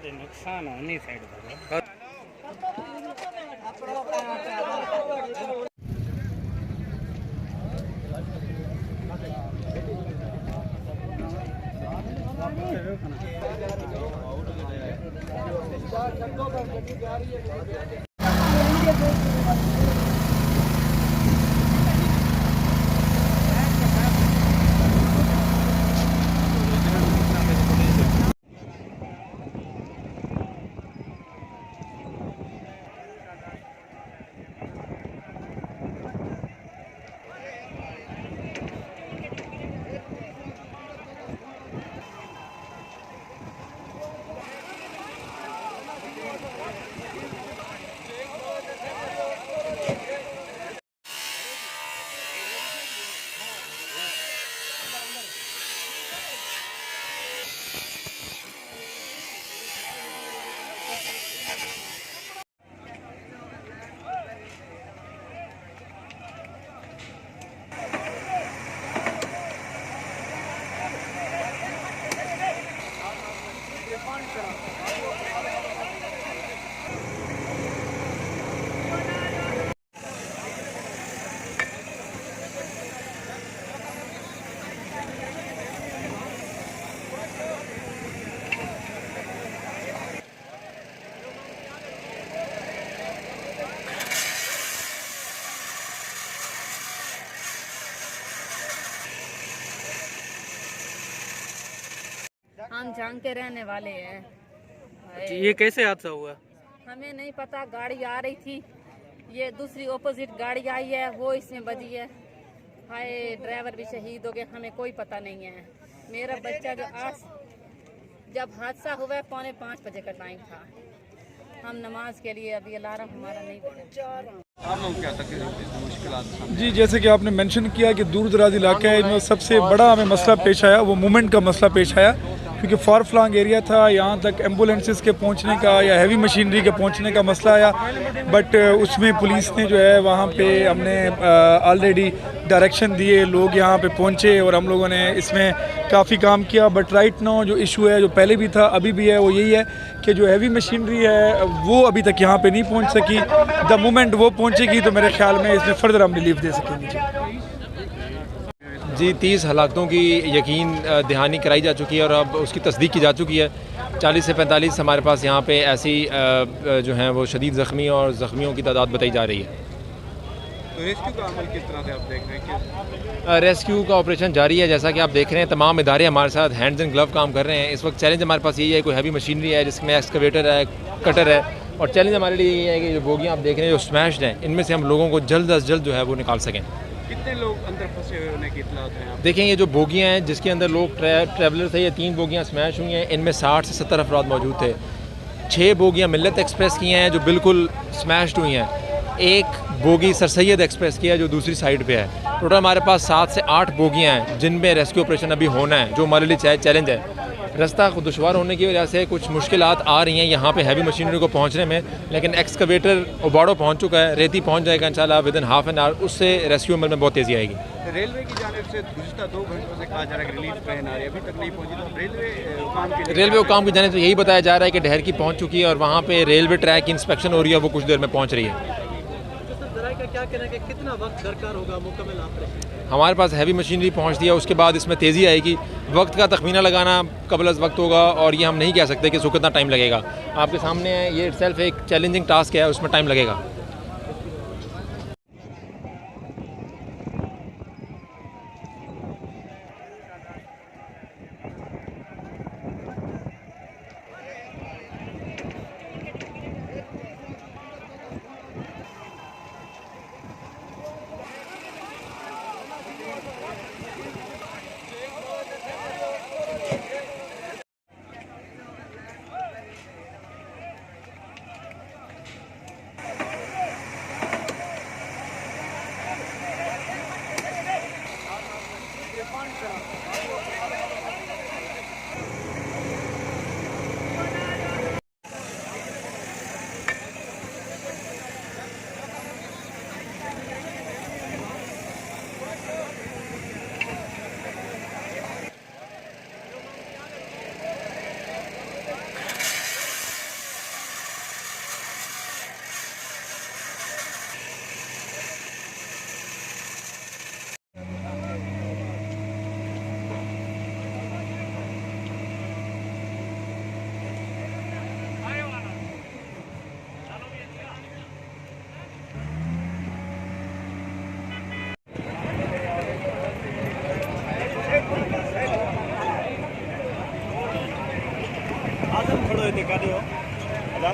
अरे नुकसान है उन्हीं साइड पर। हम झांग के रहने वाले हैं। ये कैसे हादसा हुआ? हमें नहीं पता, गाड़ी आ रही थी, ये दूसरी ऑपोजिट गाड़ी आई है, वो इसमें बजी है। हाय, ड्राइवर भी शहीद हो गए, हमें कोई पता नहीं है। मेरा बच्चा जो आज जब हादसा हुआ है 4:45 बजे का टाइम था, हम नमाज के लिए अभी अलार्म हमारा नहीं बजा। जी, जैसे कि आपने मेंशन किया कि दूर दराज इलाका है, इनमें सबसे बड़ा हमें मसला पेश आया वो मूवमेंट का मसला पेश आया, क्योंकि फार फ्लंग एरिया था। यहाँ तक एम्बुलेंसेस के पहुँचने का या हैवी मशीनरी के पहुँचने का मसला आया, बट उसमें पुलिस ने जो है वहाँ पे हमने ऑलरेडी डायरेक्शन दिए, लोग यहाँ पे पहुँचे और हम लोगों ने इसमें काफ़ी काम किया। बट राइट नाउ जो इशू है, जो पहले भी था अभी भी है, वो यही है कि जो हैवी मशीनरी है वो अभी तक यहाँ पे नहीं पहुँच सकी। द मोमेंट वो पहुँचेगी तो मेरे ख्याल में इसमें फर्दर हम रिलीफ दे सकेंगे। जी, 30 हलाकों की यकीन दहानी कराई जा चुकी है और अब उसकी तस्दीक की जा चुकी है। 40 से 45 हमारे पास यहाँ पे ऐसी जो हैं वो शदीद ज़ख्मी और ज़ख्मियों की तादाद बताई जा रही है। तो रेस्क्यू का अमल किस तरह से आप देख रहे हैं? रेस्क्यू का ऑपरेशन जारी है, जैसा कि आप देख रहे हैं। तमाम इदारे हमारे साथ हैंड्स एंड ग्लव काम कर रहे हैं। इस वक्त चैलेंज हमारे पास यही है, कोई हैवी मशीनरी है जिसमें एक्सकवेटर है, कटर है, और चैलेंज हमारे लिए ये है कि जो बोगियाँ आप देख रहे हैं जो स्मैश्ड हैं, इनमें से हम लोगों को जल्द अज जल्द जो है वो निकाल सकें। कितने लोग अंदर फंसे हुए होने की इत्तलात हैं? देखें, ये जो बोगियाँ हैं जिसके अंदर लोग ट्रैवलर थे, ये 3 बोगियाँ स्मैश हुई हैं, इनमें 60 से 70 अफराद मौजूद थे। 6 बोगियाँ मिल्लत एक्सप्रेस की हैं जो बिल्कुल स्मैश्ड हुई हैं। एक बोगी सर सैयद एक्सप्रेस की है जो दूसरी साइड पे है। टोटल हमारे पास 7 से 8 बोगियाँ हैं जिनमें रेस्क्यू ऑपरेशन अभी होना है, जो हमारे लिए चैलेंज है। रास्ता दुशवार होने की वजह से कुछ मुश्किलात आ रही हैं यहाँ पे हैवी मशीनरी को पहुँचने में, लेकिन एक्सकवेटर उबाड़ो पहुँच चुका है, रेती पहुँच जाएगा इंशाल्लाह विदिन हाफ एन आवर। उससे रेस्क्यू अमल में बहुत तेज़ी आएगी। रेलवे की जानिब से गुज़िश्ता 2 घंटों से कहा जा रहा है कि रिलीफ ट्रेन आ रही है, अभी तक नहीं पहुँची। तो रेलवे हुकाम की जानिब से यही बताया जा रहा है कि डहर की पहुँच चुकी है और वहाँ पर रेलवे ट्रैक की इंस्पेक्शन हो रही है, वो कुछ देर में पहुँच रही है। क्या कहना है कि कितना वक्त दरकार होगा मुकम्मल ऑपरेशन? हमारे पास हैवी मशीनरी पहुंचती है, उसके बाद इसमें तेज़ी आएगी। वक्त का तखमीना लगाना कबल अज़ वक्त होगा और ये हम नहीं कह सकते कि इसको कितना टाइम लगेगा। आपके सामने ये इटसेल्फ एक चैलेंजिंग टास्क है, उसमें टाइम लगेगा। मुलाजिम खड़ो हिते काॾे हो अला